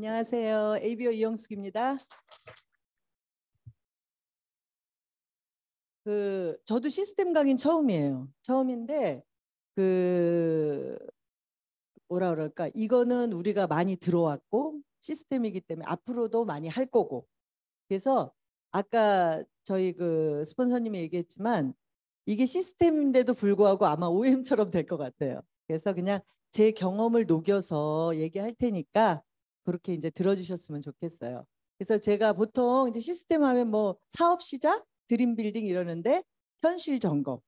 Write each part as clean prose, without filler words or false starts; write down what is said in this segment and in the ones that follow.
안녕하세요. ABO 이영숙입니다. 저도 시스템 강의는 처음이에요. 처음인데 뭐라 그럴까? 이거는 우리가 많이 들어왔고 시스템이기 때문에 앞으로도 많이 할 거고. 그래서 아까 저희 스폰서님이 얘기했지만 이게 시스템인데도 불구하고 아마 OM처럼 될 것 같아요. 그래서 그냥 제 경험을 녹여서 얘기할 테니까 그렇게 이제 들어주셨으면 좋겠어요. 그래서 제가 보통 이제 시스템 하면 뭐 사업 시작, 드림 빌딩 이러는데 현실 점검.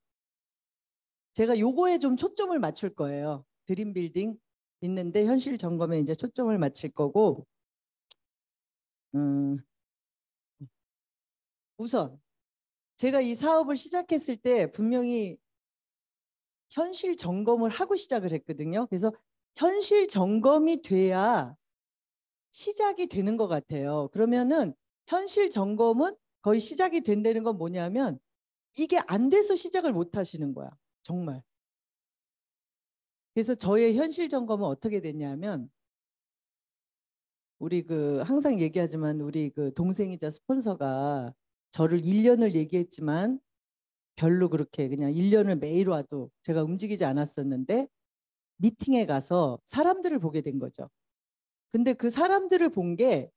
제가 요거에 좀 초점을 맞출 거예요. 드림 빌딩 있는데 현실 점검에 이제 초점을 맞출 거고, 음, 우선 제가 이 사업을 시작했을 때 분명히 현실 점검을 하고 시작을 했거든요. 그래서 현실 점검이 돼야 시작이 되는 것 같아요. 그러면은 현실 점검은 거의 시작이 된다는 건 뭐냐면 이게 안 돼서 시작을 못 하시는 거야. 정말. 그래서 저의 현실 점검은 어떻게 됐냐면 우리 항상 얘기하지만 우리 동생이자 스폰서가 저를 1년을 얘기했지만 별로 그렇게 그냥 1년을 매일 와도 제가 움직이지 않았었는데 미팅에 가서 사람들을 보게 된 거죠. 근데 그 사람들을 본 게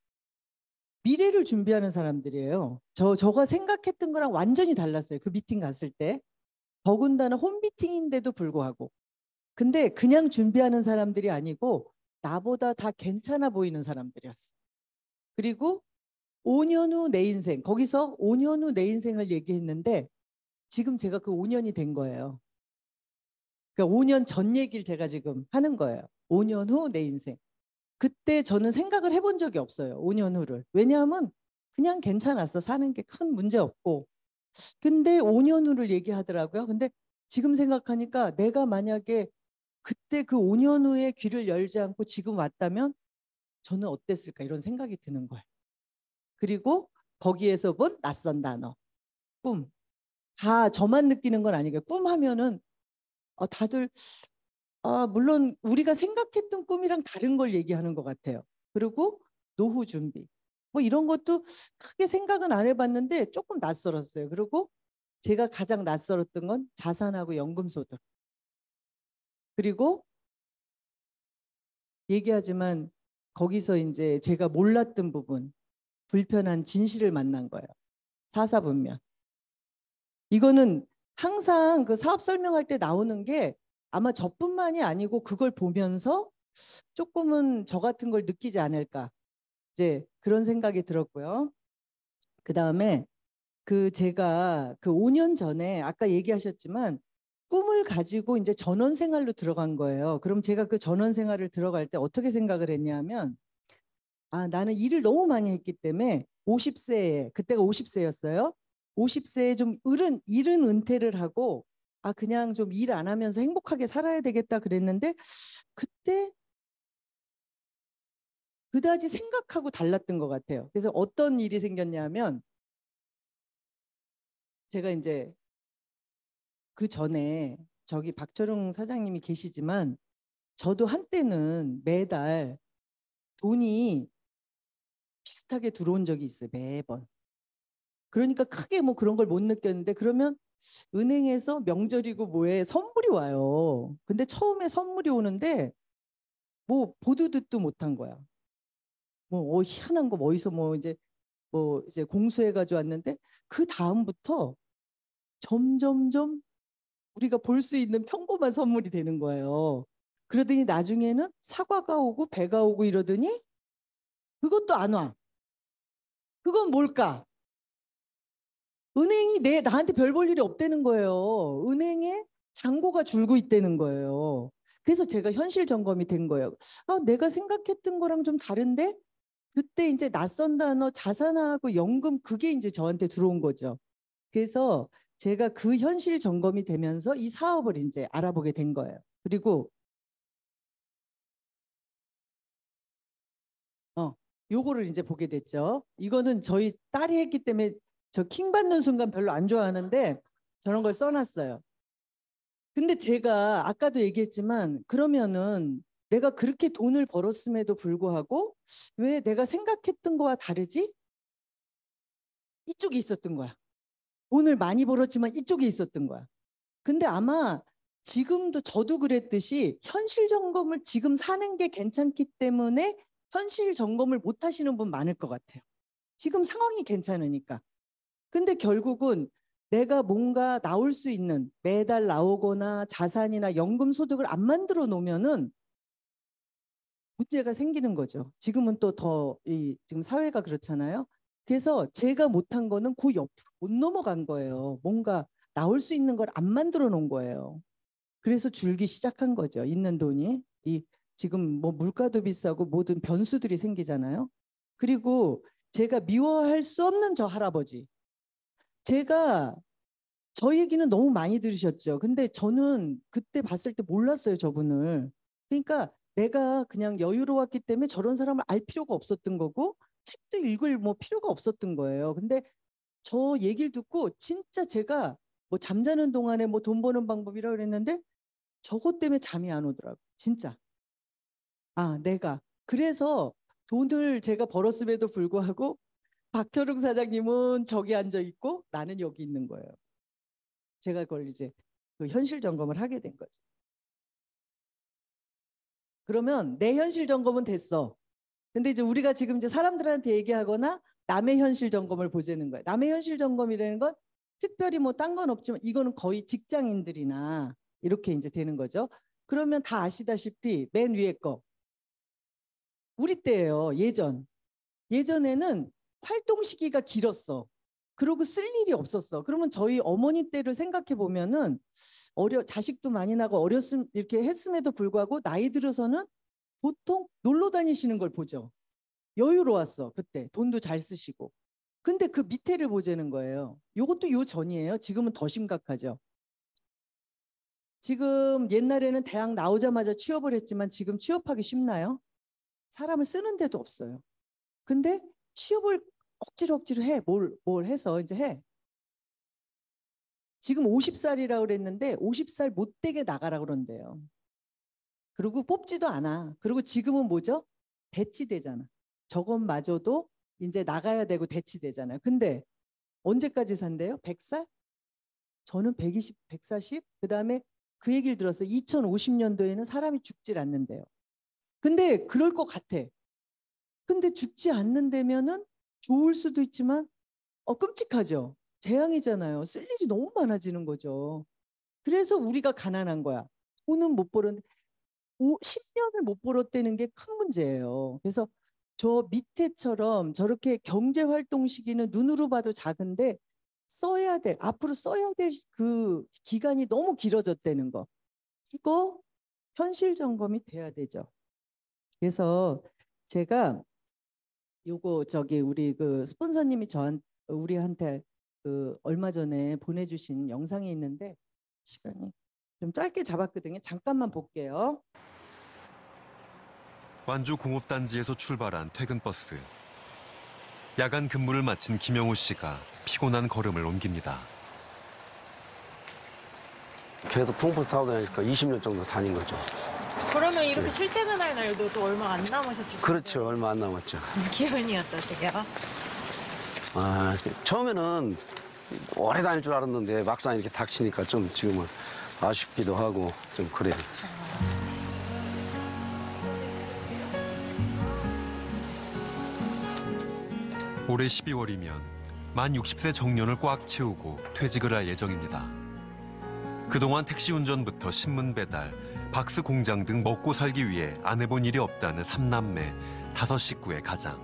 미래를 준비하는 사람들이에요. 저가 생각했던 거랑 완전히 달랐어요. 그 미팅 갔을 때. 더군다나 홈미팅인데도 불구하고. 근데 그냥 준비하는 사람들이 아니고 나보다 다 괜찮아 보이는 사람들이었어. 그리고 5년 후 내 인생, 거기서 5년 후 내 인생을 얘기했는데 지금 제가 그 5년이 된 거예요. 그러니까 5년 전 얘기를 제가 지금 하는 거예요. 5년 후 내 인생. 그때 저는 생각을 해본 적이 없어요. 5년 후를. 왜냐하면 그냥 괜찮았어. 사는 게 큰 문제 없고. 근데 5년 후를 얘기하더라고요. 근데 지금 생각하니까 내가 만약에 그때 그 5년 후에 귀를 열지 않고 지금 왔다면 저는 어땠을까 이런 생각이 드는 거예요. 그리고 거기에서 본 낯선 단어. 꿈. 다 저만 느끼는 건 아니고요. 꿈 하면은 다들 물론 우리가 생각했던 꿈이랑 다른 걸 얘기하는 것 같아요. 그리고 노후 준비. 뭐 이런 것도 크게 생각은 안 해봤는데 조금 낯설었어요. 그리고 제가 가장 낯설었던 건 자산하고 연금소득. 그리고 얘기하지만 거기서 이제 제가 몰랐던 부분, 불편한 진실을 만난 거예요. 사사분면. 이거는 항상 그 사업 설명할 때 나오는 게 아마 저뿐만이 아니고 그걸 보면서 조금은 저 같은 걸 느끼지 않을까. 이제 그런 생각이 들었고요. 그 다음에 제가 5년 전에 아까 얘기하셨지만 꿈을 가지고 이제 전원 생활로 들어간 거예요. 그럼 제가 그 전원 생활을 들어갈 때 어떻게 생각을 했냐면 나는 일을 너무 많이 했기 때문에 50세에 그때가 50세였어요. 50세에 좀 이른 은퇴를 하고 그냥 좀 일 안 하면서 행복하게 살아야 되겠다 그랬는데 그때 그다지 생각하고 달랐던 것 같아요. 그래서 어떤 일이 생겼냐면 제가 이제 그 전에 저기 박철웅 사장님이 계시지만 저도 한때는 매달 돈이 비슷하게 들어온 적이 있어요. 매번. 그러니까 크게 뭐 그런 걸 못 느꼈는데 그러면 은행에서 명절이고 뭐에 선물이 와요. 근데 처음에 선물이 오는데 뭐 보도 듣도 못한 거야. 뭐 희한한 거 어디서 뭐 이제 공수해 가지고 왔는데 그 다음부터 점점점 우리가 볼 수 있는 평범한 선물이 되는 거예요. 그러더니 나중에는 사과가 오고 배가 오고 이러더니 그것도 안 와. 그건 뭘까? 은행이 나한테 별 볼 일이 없다는 거예요. 은행에 잔고가 줄고 있다는 거예요. 그래서 제가 현실 점검이 된 거예요. 내가 생각했던 거랑 좀 다른데? 그때 이제 낯선 단어 자산하고 연금 그게 이제 저한테 들어온 거죠. 그래서 제가 그 현실 점검이 되면서 이 사업을 이제 알아보게 된 거예요. 그리고 요거를 이제 보게 됐죠. 이거는 저희 딸이 했기 때문에 저 킹 받는 순간 별로 안 좋아하는데 저런 걸 써놨어요. 근데 제가 아까도 얘기했지만 그러면은 내가 그렇게 돈을 벌었음에도 불구하고 왜 내가 생각했던 거와 다르지? 이쪽에 있었던 거야. 돈을 많이 벌었지만 이쪽에 있었던 거야. 근데 아마 지금도 저도 그랬듯이 현실 점검을 지금 사는 게 괜찮기 때문에 현실 점검을 못 하시는 분 많을 것 같아요. 지금 상황이 괜찮으니까. 근데 결국은 내가 뭔가 나올 수 있는 매달 나오거나 자산이나 연금 소득을 안 만들어 놓으면은 문제가 생기는 거죠. 지금은 또 더 지금 사회가 그렇잖아요. 그래서 제가 못한 거는 그 옆으로 못 넘어간 거예요. 뭔가 나올 수 있는 걸 안 만들어 놓은 거예요. 그래서 줄기 시작한 거죠. 있는 돈이. 지금 뭐 물가도 비싸고 모든 변수들이 생기잖아요. 그리고 제가 미워할 수 없는 저 할아버지. 제가 저 얘기는 너무 많이 들으셨죠. 근데 저는 그때 봤을 때 몰랐어요, 저분을. 그러니까 내가 그냥 여유로웠기 때문에 저런 사람을 알 필요가 없었던 거고 책도 읽을 뭐 필요가 없었던 거예요. 근데 저 얘기를 듣고 진짜 제가 뭐 잠자는 동안에 뭐 돈 버는 방법이라 그랬는데 저것 때문에 잠이 안 오더라고요. 진짜. 내가. 그래서 돈을 제가 벌었음에도 불구하고 박철웅 사장님은 저기 앉아 있고 나는 여기 있는 거예요. 제가 그걸 이제 그 현실 점검을 하게 된 거죠. 그러면 내 현실 점검은 됐어. 근데 이제 우리가 지금 이제 사람들한테 얘기하거나 남의 현실 점검을 보자는 거예요. 남의 현실 점검이라는 건 특별히 뭐 딴 건 없지만 이거는 거의 직장인들이나 이렇게 이제 되는 거죠. 그러면 다 아시다시피 맨 위에 거 우리 때예요. 예전에는 활동 시기가 길었어. 그러고 쓸 일이 없었어. 그러면 저희 어머니 때를 생각해 보면은 자식도 많이 나고 어렸음 이렇게 했음에도 불구하고 나이 들어서는 보통 놀러 다니시는 걸 보죠. 여유로웠어. 그때 돈도 잘 쓰시고. 근데 그 밑에를 보자는 거예요. 요것도 요 전이에요. 지금은 더 심각하죠. 지금 옛날에는 대학 나오자마자 취업을 했지만 지금 취업하기 쉽나요? 사람을 쓰는 데도 없어요. 근데 취업을 억지로 해. 뭘 해서 이제 해. 지금 50살이라고 그랬는데 50살 못 되게 나가라 그런대요. 그리고 뽑지도 않아. 그리고 지금은 뭐죠? 대치되잖아. 저것마저도 이제 나가야 되고 대치되잖아요. 근데 언제까지 산대요? 100살? 저는 120, 140? 그다음에 그 얘기를 들었어요. 2050년도에는 사람이 죽질 않는데요. 근데 그럴 것 같아. 근데 죽지 않는다면은 좋을 수도 있지만 끔찍하죠. 재앙이잖아요. 쓸 일이 너무 많아지는 거죠. 그래서 우리가 가난한 거야. 돈은 못 벌었는데 10년을 못 벌었다는 게 큰 문제예요. 그래서 저 밑에처럼 저렇게 경제 활동 시기는 눈으로 봐도 작은데 앞으로 써야 될 그 기간이 너무 길어졌다는 거. 이거 현실 점검이 돼야 되죠. 그래서 제가 요거 우리 그 스폰서님이 우리한테 그 얼마 전에 보내주신 영상이 있는데 시간이 좀 짧게 잡았거든요. 잠깐만 볼게요. 완주 공업단지에서 출발한 퇴근버스. 야간 근무를 마친 김영우 씨가 피곤한 걸음을 옮깁니다. 계속 통버스 타고 다니니까 20년 정도 다닌 거죠. 그러면 이렇게 출퇴근할 날도 또 얼마 안 남으셨을 거예요? 그렇죠. 얼마 안 남았죠. 기분이 어떠세요? 처음에는 오래 다닐 줄 알았는데 막상 이렇게 닥치니까 좀 지금은 아쉽기도 하고 좀 그래요. 올해 12월이면 만 60세 정년을 꽉 채우고 퇴직을 할 예정입니다. 그동안 택시 운전부터 신문 배달, 박스 공장 등 먹고 살기 위해 안 해본 일이 없다는 3남매 5식구의 가장.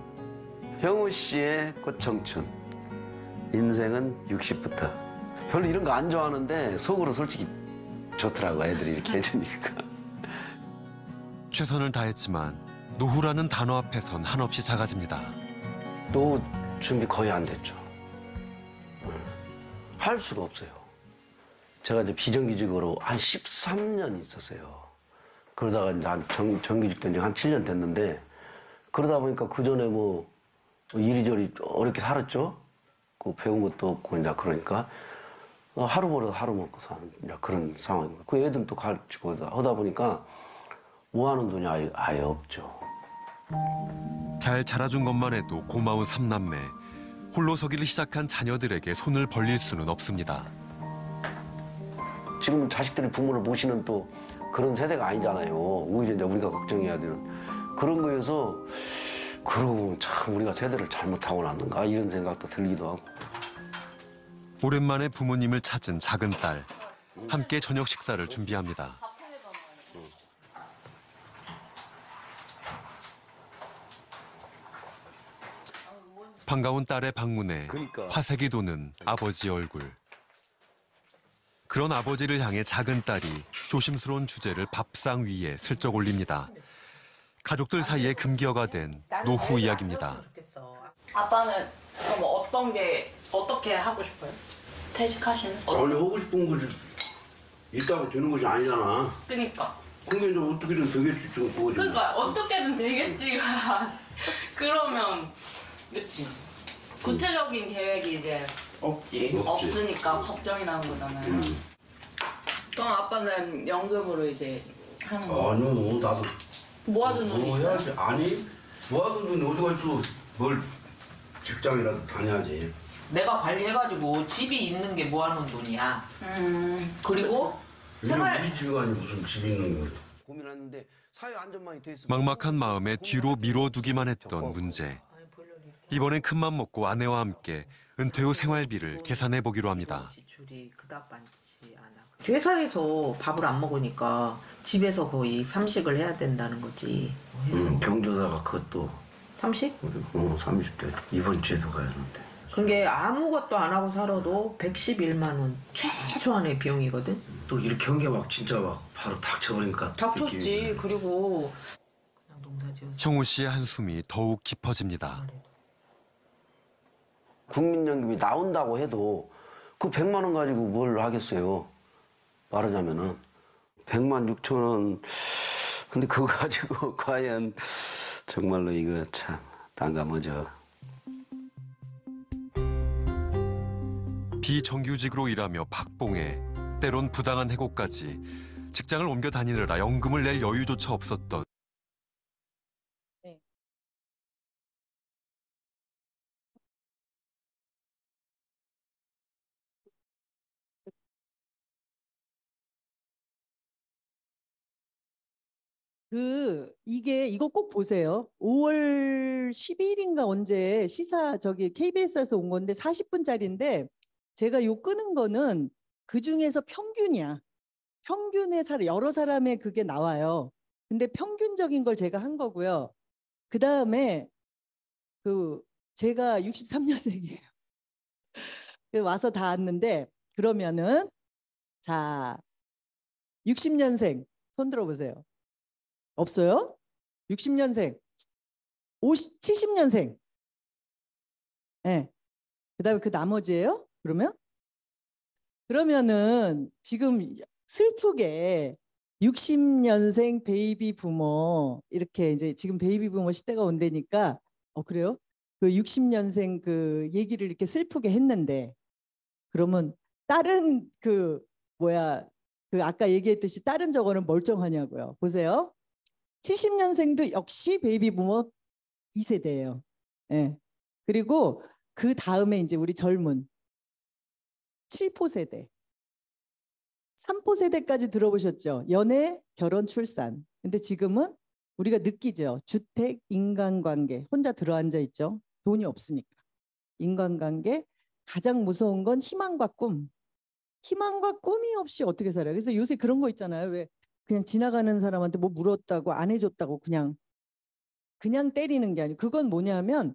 형우 씨의 꽃청춘. 인생은 60부터. 별로 이런 거 안 좋아하는데 속으로 솔직히 좋더라고, 애들이 이렇게 해주니까. 최선을 다했지만 노후라는 단어 앞에선 한없이 작아집니다. 노후 준비 거의 안 됐죠. 할 수가 없어요. 제가 이제 비정규직으로 한 13년 있었어요. 그러다가 이제 정규직 된 지 한 7년 됐는데, 그러다 보니까 그 전에 뭐 이리저리 어렵게 살았죠. 그 배운 것도 없고 이제 그러니까 하루 벌어서 하루 먹고 사는 그런 상황인 거예요. 그 애들도 가르치고 하다 보니까 모아놓은 돈이 아예 없죠. 잘 자라준 것만 해도 고마운 삼남매. 홀로 서기를 시작한 자녀들에게 손을 벌릴 수는 없습니다. 지금 자식들이 부모를 모시는 또 그런 세대가 아니잖아요. 오히려 이제 우리가 걱정해야 되는 그런 거여서 그러고 참 우리가 세대를 잘못하고 났는가 이런 생각도 들기도 하고. 오랜만에 부모님을 찾은 작은 딸. 함께 저녁 식사를 준비합니다. 반가운 딸의 방문에 화색이 도는 아버지 얼굴. 그런 아버지를 향해 작은 딸이 조심스러운 주제를 밥상 위에 슬쩍 올립니다. 가족들 사이에 금기어가 된 노후 이야기입니다. 아빠는 그럼 어떻게 하고 싶어요? 퇴직하시면? 원래 하고 싶은 것이 있다고 되는 것이 아니잖아. 그러니까. 근데 이제 어떻게든 되겠지 좀 그거지. 그러니까 어떻게든 되겠지가 그러면 그치. 구체적인 계획이 이제 없으니까 걱정이 나는 거잖아요. 그럼 아빠는 연금으로 이제 하는 거? 아니요, 나도 모아둔 돈이 있어요? 해야지. 아니, 모아둔 돈이 어디가 있어. 뭘 직장이라도 다녀야지. 내가 관리해가지고 집이 있는 게 모아놓은 돈이야. 그리고 우리 집이 아니 무슨 집이 있는 거야. 고민하는데 사회 안전망이 돼 있어. 막막한 마음에 뒤로 미뤄두기만 했던 문제. 이번엔 큰맘 먹고 아내와 함께 은퇴 후 생활비를 계산해 보기로 합니다. 지출이 그닥 많지 않아. 회사에서 밥을 안 먹으니까 집에서 거의 삼식을 해야 된다는 거지. 경조사가 그것도 30? 30대 이번 주에도 가야 하는데. 그게 아무것도 안 하고 살아도 111만 원 최소한의 비용이거든. 또 이렇게 한 게 막 진짜 막 바로 닥쳐버리니까 닥쳤지. 그리고 그냥 농사지어서. 형우 씨의 한숨이 더욱 깊어집니다. 국민연금이 나온다고 해도 그 100만 원 가지고 뭘 하겠어요. 말하자면은 100만 6천 원. 근데 그거 가지고 과연 정말로 이거 참 난감하죠. 비정규직으로 일하며 박봉해 때론 부당한 해고까지 직장을 옮겨 다니느라 연금을 낼 여유조차 없었던 이거 꼭 보세요. 5월 12일인가 언제 시사 KBS에서 온 건데 40분짜리인데 제가 요 끄는 거는 그 중에서 평균이야. 평균의 여러 사람의 그게 나와요. 근데 평균적인 걸 제가 한 거고요. 그 다음에 제가 63년생이에요. 와서 다 왔는데 그러면은 자 60년생 손 들어보세요. 없어요? 60년생, 70년생. 네. 그다음에 그 나머지예요? 그러면은 지금 슬프게 60년생 베이비 부모 이렇게 이제 지금 베이비 부모 시대가 온다니까 그래요? 그 60년생 그 얘기를 이렇게 슬프게 했는데 그러면 다른 아까 얘기했듯이 다른 저거는 멀쩡하냐고요. 보세요. 70년생도 역시 베이비 부모 2세대예요. 예. 그리고 그 다음에 이제 우리 젊은 7포 세대, 3포 세대까지 들어보셨죠? 연애, 결혼, 출산. 근데 지금은 우리가 느끼죠. 주택, 인간관계. 혼자 들어앉아 있죠. 돈이 없으니까. 인간관계. 가장 무서운 건 희망과 꿈. 희망과 꿈이 없이 어떻게 살아요? 그래서 요새 그런 거 있잖아요. 왜 그냥 지나가는 사람한테 뭐 물었다고 안 해줬다고 그냥 때리는 게 아니고 그건 뭐냐면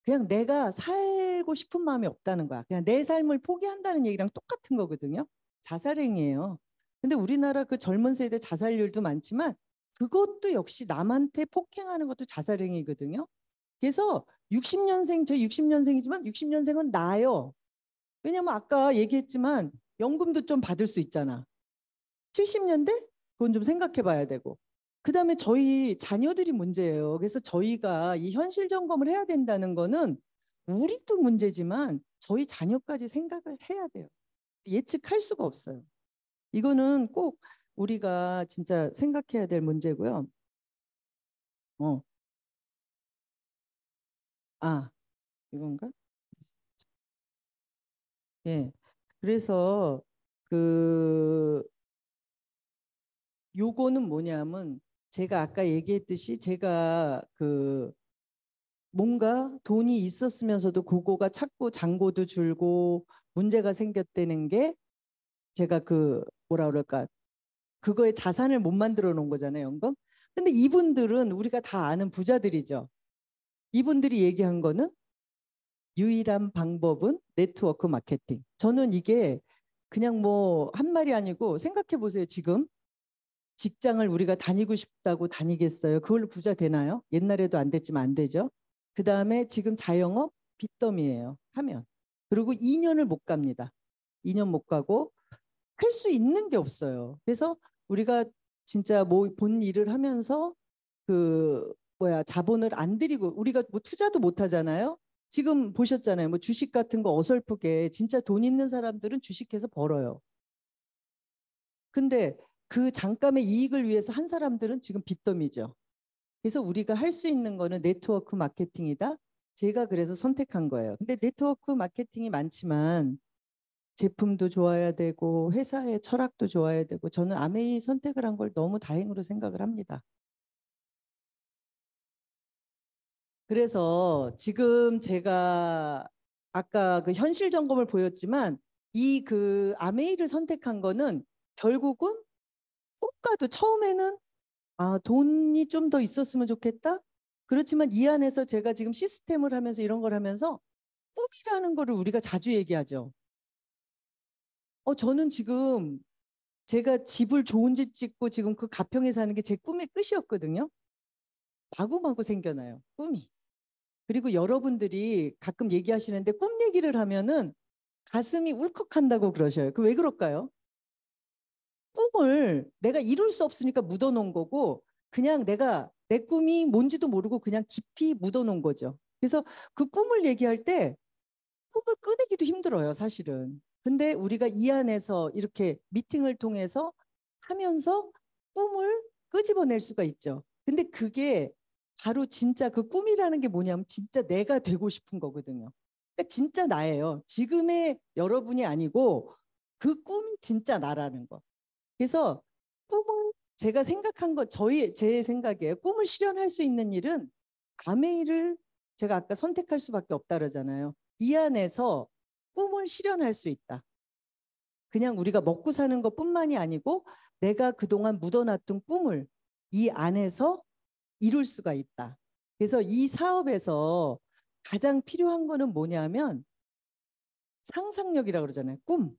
그냥 내가 살고 싶은 마음이 없다는 거야. 그냥 내 삶을 포기한다는 얘기랑 똑같은 거거든요. 자살행위예요. 근데 우리나라 그 젊은 세대 자살률도 많지만 그것도 역시 남한테 폭행하는 것도 자살행위거든요. 그래서 60년생, 저 60년생이지만 60년생은 나요. 왜냐면 아까 얘기했지만 연금도 좀 받을 수 있잖아. 70년대? 그건 좀 생각해 봐야 되고. 그다음에 저희 자녀들이 문제예요. 그래서 저희가 이 현실 점검을 해야 된다는 거는 우리도 문제지만 저희 자녀까지 생각을 해야 돼요. 예측할 수가 없어요. 이거는 꼭 우리가 진짜 생각해야 될 문제고요. 이건가? 예. 그래서 요거는 뭐냐면 제가 아까 얘기했듯이 제가 뭔가 돈이 있었으면서도 그거가 자꾸 잔고도 줄고 문제가 생겼다는 게 제가 뭐라 그럴까 그거에 자산을 못 만들어 놓은 거잖아요, 연금. 근데 이분들은 우리가 다 아는 부자들이죠. 이분들이 얘기한 거는 유일한 방법은 네트워크 마케팅. 저는 이게 그냥 뭐 한 말이 아니고 생각해 보세요. 지금 직장을 우리가 다니고 싶다고 다니겠어요? 그걸로 부자 되나요? 옛날에도 안 됐지만 안 되죠. 그 다음에 지금 자영업 빚더미예요. 하면. 그리고 2년을 못 갑니다. 2년 못 가고 할 수 있는 게 없어요. 그래서 우리가 진짜 뭐 본 일을 하면서 자본을 안 들이고 우리가 뭐 투자도 못 하잖아요. 지금 보셨잖아요. 뭐 주식 같은 거 어설프게 진짜 돈 있는 사람들은 주식해서 벌어요. 근데 그 잠깐의 이익을 위해서 한 사람들은 지금 빚더미죠. 그래서 우리가 할 수 있는 거는 네트워크 마케팅이다. 제가 그래서 선택한 거예요. 근데 네트워크 마케팅이 많지만 제품도 좋아야 되고 회사의 철학도 좋아야 되고 저는 아메이 선택을 한 걸 너무 다행으로 생각을 합니다. 그래서 지금 제가 아까 그 현실 점검을 보였지만 이 아메이를 선택한 거는 결국은 꿈과도 처음에는 돈이 좀 더 있었으면 좋겠다. 그렇지만 이 안에서 제가 지금 시스템을 하면서 이런 걸 하면서 꿈이라는 거를 우리가 자주 얘기하죠. 저는 지금 제가 집을 좋은 집 짓고 지금 그 가평에 사는 게 제 꿈의 끝이었거든요. 마구마구 생겨나요. 꿈이. 그리고 여러분들이 가끔 얘기하시는데 꿈 얘기를 하면은 가슴이 울컥한다고 그러셔요. 왜 그럴까요? 꿈을 내가 이룰 수 없으니까 묻어놓은 거고 그냥 내가 내 꿈이 뭔지도 모르고 그냥 깊이 묻어놓은 거죠. 그래서 그 꿈을 얘기할 때 꿈을 꺼내기도 힘들어요, 사실은. 근데 우리가 이 안에서 이렇게 미팅을 통해서 하면서 꿈을 끄집어낼 수가 있죠. 근데 그게 바로 진짜 그 꿈이라는 게 뭐냐면 진짜 내가 되고 싶은 거거든요. 그러니까 진짜 나예요. 지금의 여러분이 아니고 그 꿈이 진짜 나라는 거. 그래서 꿈은 제가 생각한 거 제 생각이에요. 꿈을 실현할 수 있는 일은 아메이를 제가 아까 선택할 수밖에 없다 그러잖아요. 이 안에서 꿈을 실현할 수 있다. 그냥 우리가 먹고 사는 것뿐만이 아니고 내가 그동안 묻어놨던 꿈을 이 안에서 이룰 수가 있다. 그래서 이 사업에서 가장 필요한 거는 뭐냐면 상상력이라고 그러잖아요. 꿈.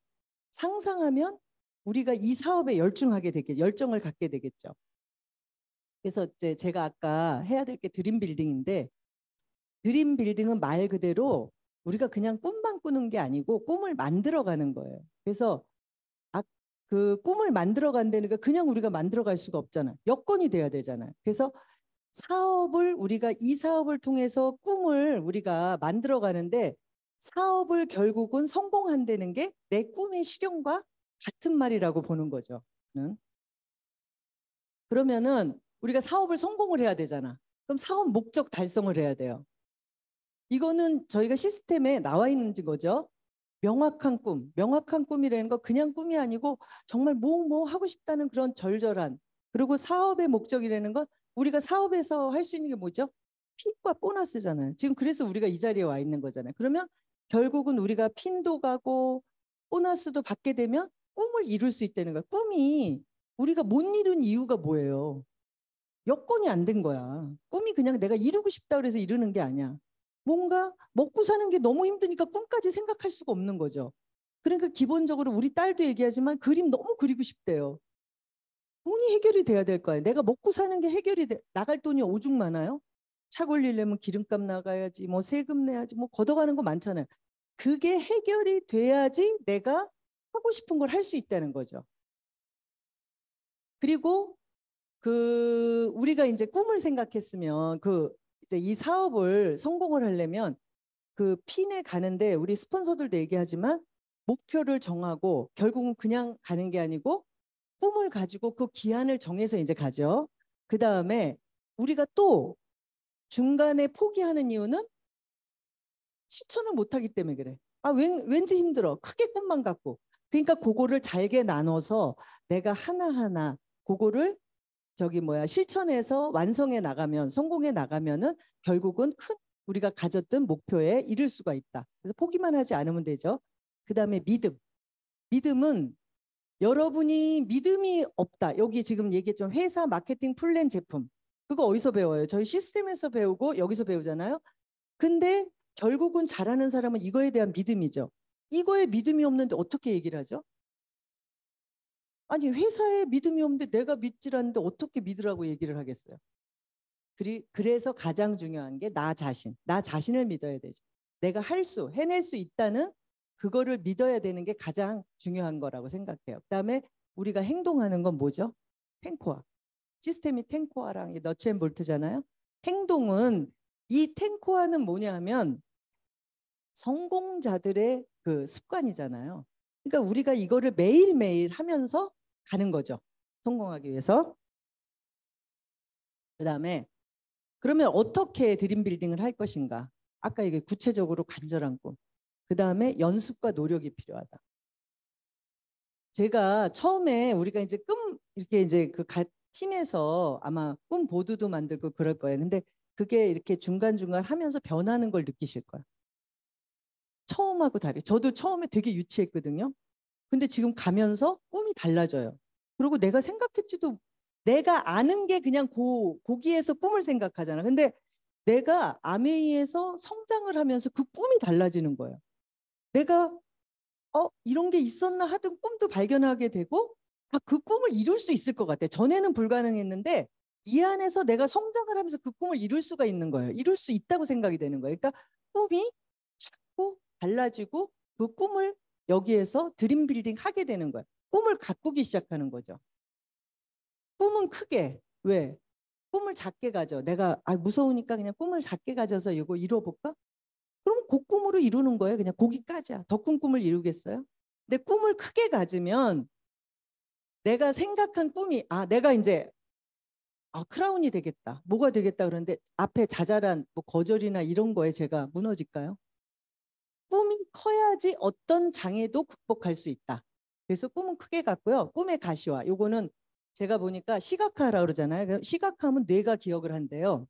상상하면 우리가 이 사업에 열정을 갖게 되겠죠. 그래서 이제 제가 아까 해야 될 게 드림 빌딩인데 드림 빌딩은 말 그대로 우리가 그냥 꿈만 꾸는 게 아니고 꿈을 만들어가는 거예요. 그래서 그 꿈을 만들어간다니까 그냥 우리가 만들어갈 수가 없잖아요. 여건이 돼야 되잖아요. 그래서 우리가 이 사업을 통해서 꿈을 우리가 만들어가는데 사업을 결국은 성공한다는 게 내 꿈의 실현과 같은 말이라고 보는 거죠. 그러면은 우리가 사업을 성공을 해야 되잖아. 그럼 사업 목적 달성을 해야 돼요. 이거는 저희가 시스템에 나와 있는 거죠. 명확한 꿈. 명확한 꿈이라는 거 그냥 꿈이 아니고 정말 뭐 하고 싶다는 그런 절절한. 그리고 사업의 목적이라는 건 우리가 사업에서 할 수 있는 게 뭐죠? 핀과 보너스잖아요. 지금 그래서 우리가 이 자리에 와 있는 거잖아요. 그러면 결국은 우리가 핀도 가고 보너스도 받게 되면 꿈을 이룰 수 있다는 거야. 꿈이 우리가 못 이룬 이유가 뭐예요? 여건이 안 된 거야. 꿈이 그냥 내가 이루고 싶다 그래서 이루는 게 아니야. 뭔가 먹고 사는 게 너무 힘드니까 꿈까지 생각할 수가 없는 거죠. 그러니까 기본적으로 우리 딸도 얘기하지만 그림 너무 그리고 싶대요. 돈이 해결이 돼야 될 거예요. 내가 먹고 사는 게 나갈 돈이 오죽 많아요? 차 굴리려면 기름값 나가야지, 뭐 세금 내야지, 뭐 걷어가는 거 많잖아요. 그게 해결이 돼야지 내가 하고 싶은 걸 할 수 있다는 거죠. 그리고 우리가 이제 꿈을 생각했으면 이제 이 사업을 성공을 하려면 핀에 가는데 우리 스폰서들도 얘기하지만 목표를 정하고 결국은 그냥 가는 게 아니고 꿈을 가지고 그 기한을 정해서 이제 가죠. 그 다음에 우리가 또 중간에 포기하는 이유는 실천을 못하기 때문에 그래. 왠지 힘들어. 크게 꿈만 갖고. 그러니까 그거를 잘게 나눠서 내가 하나하나 그거를 실천해서 완성해 나가면, 성공해 나가면은 결국은 큰 우리가 가졌던 목표에 이를 수가 있다. 그래서 포기만 하지 않으면 되죠. 그 다음에 믿음. 믿음은 여러분이 믿음이 없다. 여기 지금 얘기했죠. 회사 마케팅 플랜 제품. 그거 어디서 배워요? 저희 시스템에서 배우고 여기서 배우잖아요. 근데 결국은 잘하는 사람은 이거에 대한 믿음이죠. 이거에 믿음이 없는데 어떻게 얘기를 하죠? 아니 회사에 믿음이 없는데 내가 믿질 않는데 어떻게 믿으라고 얘기를 하겠어요? 그래서 가장 중요한 게 나 자신. 나 자신을 믿어야 되죠. 내가 해낼 수 있다는 그거를 믿어야 되는 게 가장 중요한 거라고 생각해요. 그다음에 우리가 행동하는 건 뭐죠? 탱코아. 시스템이 탱코아랑 너츠앤볼트잖아요. 행동은 이 탱코아는 뭐냐 하면 성공자들의 그 습관이잖아요. 그러니까 우리가 이거를 매일매일 하면서 가는 거죠. 성공하기 위해서. 그다음에 그러면 어떻게 드림빌딩을 할 것인가? 아까 이게 구체적으로 간절한 꿈. 그다음에 연습과 노력이 필요하다. 제가 처음에 우리가 이제 이렇게 이제 그 팀에서 아마 꿈 보드도 만들고 그럴 거예요. 근데 그게 이렇게 중간중간 하면서 변하는 걸 느끼실 거예요. 처음하고 다르게. 저도 처음에 되게 유치했거든요. 근데 지금 가면서 꿈이 달라져요. 그리고 내가 생각했지도 내가 아는 게 그냥 거기에서 꿈을 생각하잖아. 근데 내가 아메이에서 성장을 하면서 그 꿈이 달라지는 거예요. 내가 이런 게 있었나 하던 꿈도 발견하게 되고 그 꿈을 이룰 수 있을 것 같아. 전에는 불가능했는데 이 안에서 내가 성장을 하면서 그 꿈을 이룰 수가 있는 거예요. 이룰 수 있다고 생각이 되는 거예요. 그러니까 꿈이 자꾸 달라지고 그 꿈을 여기에서 드림빌딩 하게 되는 거예요. 꿈을 가꾸기 시작하는 거죠. 꿈은 크게. 왜? 꿈을 작게 가져. 내가 무서우니까 그냥 꿈을 작게 가져서 이거 이뤄볼까? 그럼 그 꿈으로 이루는 거예요. 그냥 거기까지야. 더 큰 꿈을 이루겠어요? 근데 꿈을 크게 가지면 내가 생각한 꿈이 내가 이제 크라운이 되겠다. 뭐가 되겠다 그러는데 앞에 자잘한 뭐 거절이나 이런 거에 제가 무너질까요? 꿈이 커야지 어떤 장애도 극복할 수 있다. 그래서 꿈은 크게 갖고요. 꿈의 가시화. 요거는 제가 보니까 시각화라고 그러잖아요. 시각화하면 뇌가 기억을 한대요.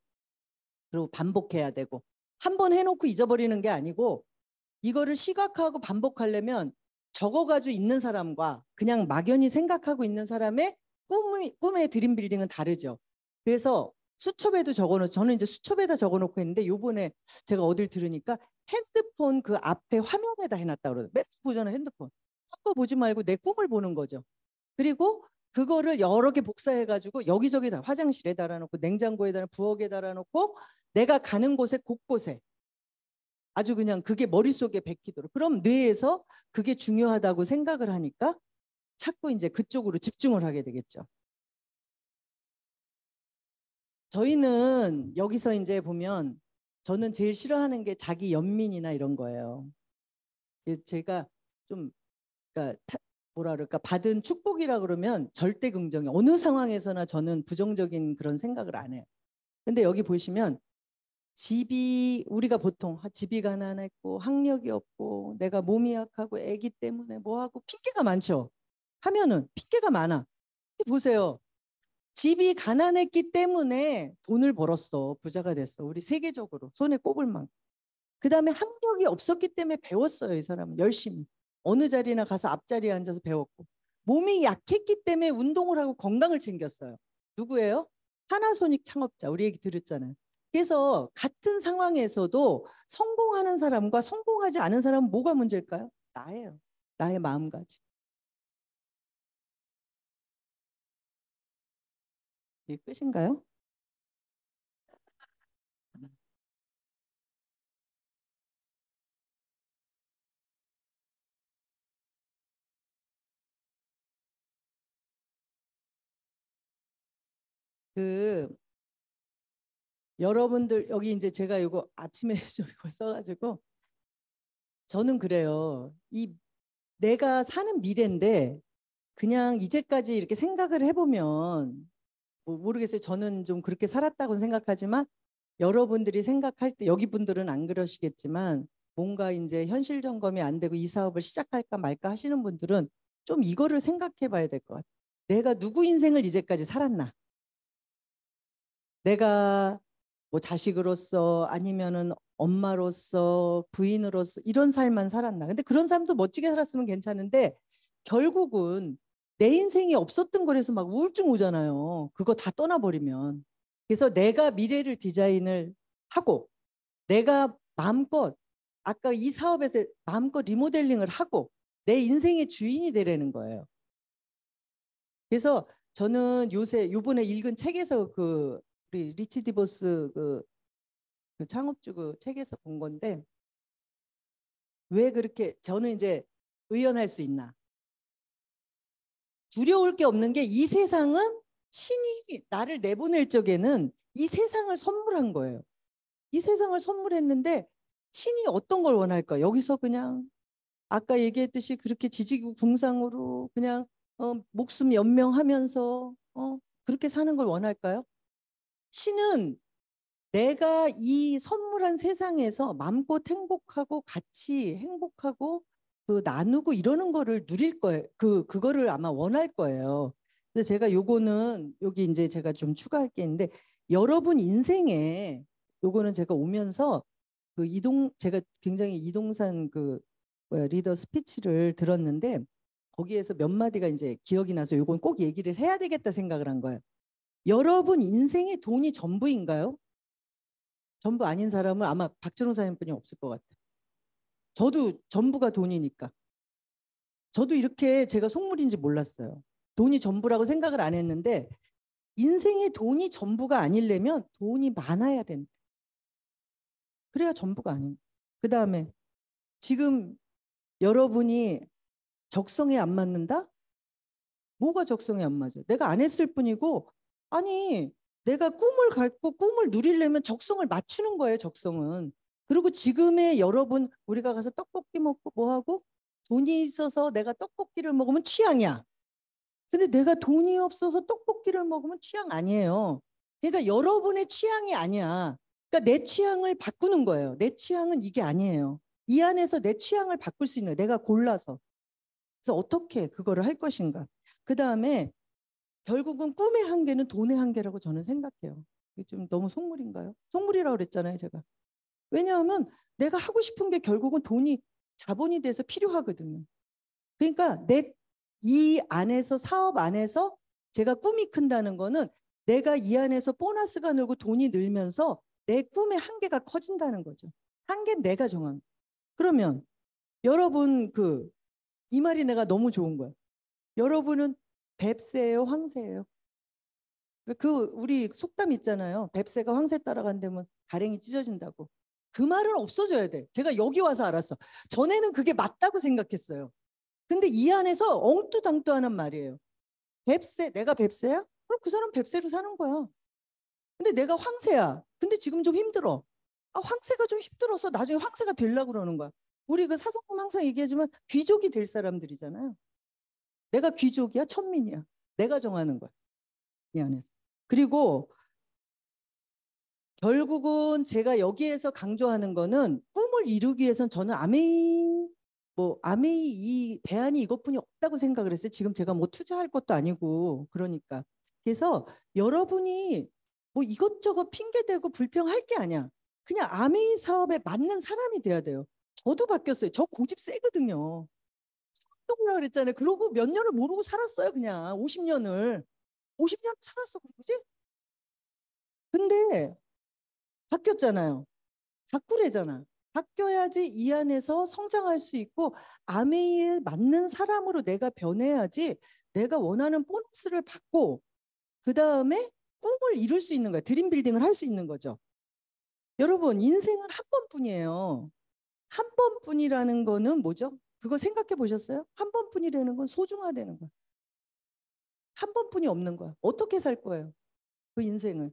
그리고 반복해야 되고. 한 번 해놓고 잊어버리는 게 아니고 이거를 시각화하고 반복하려면 적어가지고 있는 사람과 그냥 막연히 생각하고 있는 사람의 꿈의 드림빌딩은 다르죠. 그래서 수첩에도 적어놓고 저는 이제 수첩에다 적어놓고 했는데 요번에 제가 어딜 들으니까 핸드폰 그 앞에 화면에다 해놨다 그러더라고요. 맨날 보잖아요. 핸드폰. 자꾸 보지 말고 내 꿈을 보는 거죠. 그리고 그거를 여러 개 복사해가지고 여기저기 다 화장실에 달아놓고 냉장고에 달아놓고 부엌에 달아놓고 내가 가는 곳에 곳곳에 아주 그냥 그게 머릿속에 베끼도록. 그럼 뇌에서 그게 중요하다고 생각을 하니까 자꾸 이제 그쪽으로 집중을 하게 되겠죠. 저희는 여기서 이제 보면 저는 제일 싫어하는 게 자기 연민이나 이런 거예요. 제가 좀 그러니까 뭐라 그럴까 받은 축복이라 그러면 절대 긍정이 어느 상황에서나 저는 부정적인 그런 생각을 안 해요. 근데 여기 보시면 우리가 보통 집이 가난했고 학력이 없고 내가 몸이 약하고 아기 때문에 뭐하고 핑계가 많죠. 하면은 핑계가 많아. 보세요. 집이 가난했기 때문에 돈을 벌었어. 부자가 됐어. 우리 세계적으로 손에 꼽을 만큼. 그다음에 학력이 없었기 때문에 배웠어요. 이 사람은 열심히. 어느 자리나 가서 앞자리에 앉아서 배웠고. 몸이 약했기 때문에 운동을 하고 건강을 챙겼어요. 누구예요? 파나소닉 창업자. 우리 얘기 들었잖아요. 그래서 같은 상황에서도 성공하는 사람과 성공하지 않은 사람은 뭐가 문제일까요? 나예요. 나의 마음가짐. 이게 끝인가요? 여러분들 여기 이제 제가 이거 아침에 좀 이거 써가지고 저는 그래요. 이 내가 사는 미래인데 그냥 이제까지 이렇게 생각을 해보면 뭐 모르겠어요. 저는 좀 그렇게 살았다고 생각하지만 여러분들이 생각할 때 여기 분들은 안 그러시겠지만 뭔가 이제 현실 점검이 안 되고 이 사업을 시작할까 말까 하시는 분들은 좀 이거를 생각해 봐야 될 것 같아요. 내가 누구 인생을 이제까지 살았나? 내가 뭐 자식으로서 아니면은 엄마로서 부인으로서 이런 삶만 살았나? 근데 그런 삶도 멋지게 살았으면 괜찮은데 결국은 내 인생이 없었던 거라서 막 우울증 오잖아요. 그거 다 떠나버리면. 그래서 내가 미래를 디자인을 하고 내가 마음껏 아까 이 사업에서 마음껏 리모델링을 하고 내 인생의 주인이 되라는 거예요. 그래서 저는 요번에 읽은 책에서 그 우리 리치 디보스 그 창업주 그 책에서 본 건데 왜 그렇게 저는 이제 의연할 수 있나? 두려울 게 없는 게 이 세상은 신이 나를 내보낼 적에는 이 세상을 선물한 거예요. 이 세상을 선물했는데 신이 어떤 걸 원할까? 여기서 그냥 아까 얘기했듯이 그렇게 지지구궁상으로 그냥 목숨 연명하면서 그렇게 사는 걸 원할까요? 신은 내가 이 선물한 세상에서 마음껏 행복하고 같이 행복하고 그 나누고 이러는 거를 누릴 거예요. 그거를 아마 원할 거예요. 그래서 제가 요거는 여기 이제 제가 좀 추가할 게 있는데 여러분 인생에 요거는 제가 오면서 그 제가 굉장히 이동산 그 뭐야 리더 스피치를 들었는데 거기에서 몇 마디가 이제 기억이 나서 요건 꼭 얘기를 해야 되겠다 생각을 한 거예요. 여러분 인생에 돈이 전부인가요? 전부 아닌 사람은 아마 박준호 사장님뿐이 없을 것 같아요. 저도 전부가 돈이니까. 저도 이렇게 제가 속물인지 몰랐어요. 돈이 전부라고 생각을 안 했는데 인생에 돈이 전부가 아니려면 돈이 많아야 된다. 그래야 전부가 아닌. 그다음에 지금 여러분이 적성에 안 맞는다? 뭐가 적성에 안 맞아요? 내가 안 했을 뿐이고 아니 내가 꿈을 갖고 꿈을 누리려면 적성을 맞추는 거예요. 적성은. 그리고 지금의 여러분 우리가 가서 떡볶이 먹고 뭐하고 돈이 있어서 내가 떡볶이를 먹으면 취향이야. 근데 내가 돈이 없어서 떡볶이를 먹으면 취향 아니에요. 그러니까 여러분의 취향이 아니야. 그러니까 내 취향을 바꾸는 거예요. 내 취향은 이게 아니에요. 이 안에서 내 취향을 바꿀 수 있는 거예요. 내가 골라서. 그래서 어떻게 그거를 할 것인가. 그다음에 결국은 꿈의 한계는 돈의 한계라고 저는 생각해요. 이게 좀 너무 속물인가요? 속물이라고 그랬잖아요, 제가. 왜냐하면 내가 하고 싶은 게 결국은 자본이 돼서 필요하거든요. 그러니까 이 안에서 사업 안에서 제가 꿈이 큰다는 거는 내가 이 안에서 보너스가 늘고 돈이 늘면서 내 꿈의 한계가 커진다는 거죠. 한계는 내가 정한. 그러면 여러분 이 말이 내가 너무 좋은 거예요. 여러분은 뱁새예요, 황새예요? 우리 속담 있잖아요. 뱁새가 황새 따라간다면 가랭이 찢어진다고. 그 말은 없어져야 돼. 제가 여기 와서 알았어. 전에는 그게 맞다고 생각했어요. 근데 이 안에서 엉뚜당뚜하는 말이에요. 내가 뱁새야? 그럼 그 사람 뱁새로 사는 거야. 근데 내가 황새야. 근데 지금 좀 힘들어. 황새가 좀 힘들어서 나중에 황새가 되려고 그러는 거야. 우리 그 사장님 항상 얘기하지만 귀족이 될 사람들이잖아요. 내가 귀족이야? 천민이야? 내가 정하는 거야. 이 안에서. 그리고 결국은 제가 여기에서 강조하는 거는 꿈을 이루기 위해서는 저는 아메이 이 대안이 이것뿐이 없다고 생각을 했어요. 지금 제가 뭐 투자할 것도 아니고 그러니까. 그래서 여러분이 뭐 이것저것 핑계대고 불평할 게 아니야. 그냥 아메이 사업에 맞는 사람이 돼야 돼요. 저도 바뀌었어요. 저 고집 세거든요. 똥이라 그랬잖아요. 그러고 몇 년을 모르고 살았어요. 그냥 50년을. 50년 살았어. 그지? 근데 바뀌었잖아요. 바꾸래잖아. 바뀌어야지 이 안에서 성장할 수 있고 아메이에 맞는 사람으로 내가 변해야지 내가 원하는 보너스를 받고 그 다음에 꿈을 이룰 수 있는 거야. 드림 빌딩을 할 수 있는 거죠. 여러분 인생은 한 번뿐이에요. 한 번뿐이라는 거는 뭐죠? 그거 생각해 보셨어요? 한 번뿐이라는 건 소중하다는 거야. 한 번뿐이 없는 거야. 어떻게 살 거예요? 그 인생을.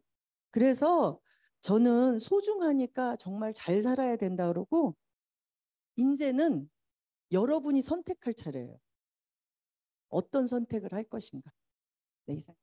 그래서 저는 소중하니까 정말 잘 살아야 된다 그러고 이제는 여러분이 선택할 차례예요. 어떤 선택을 할 것인가. 네, 이상.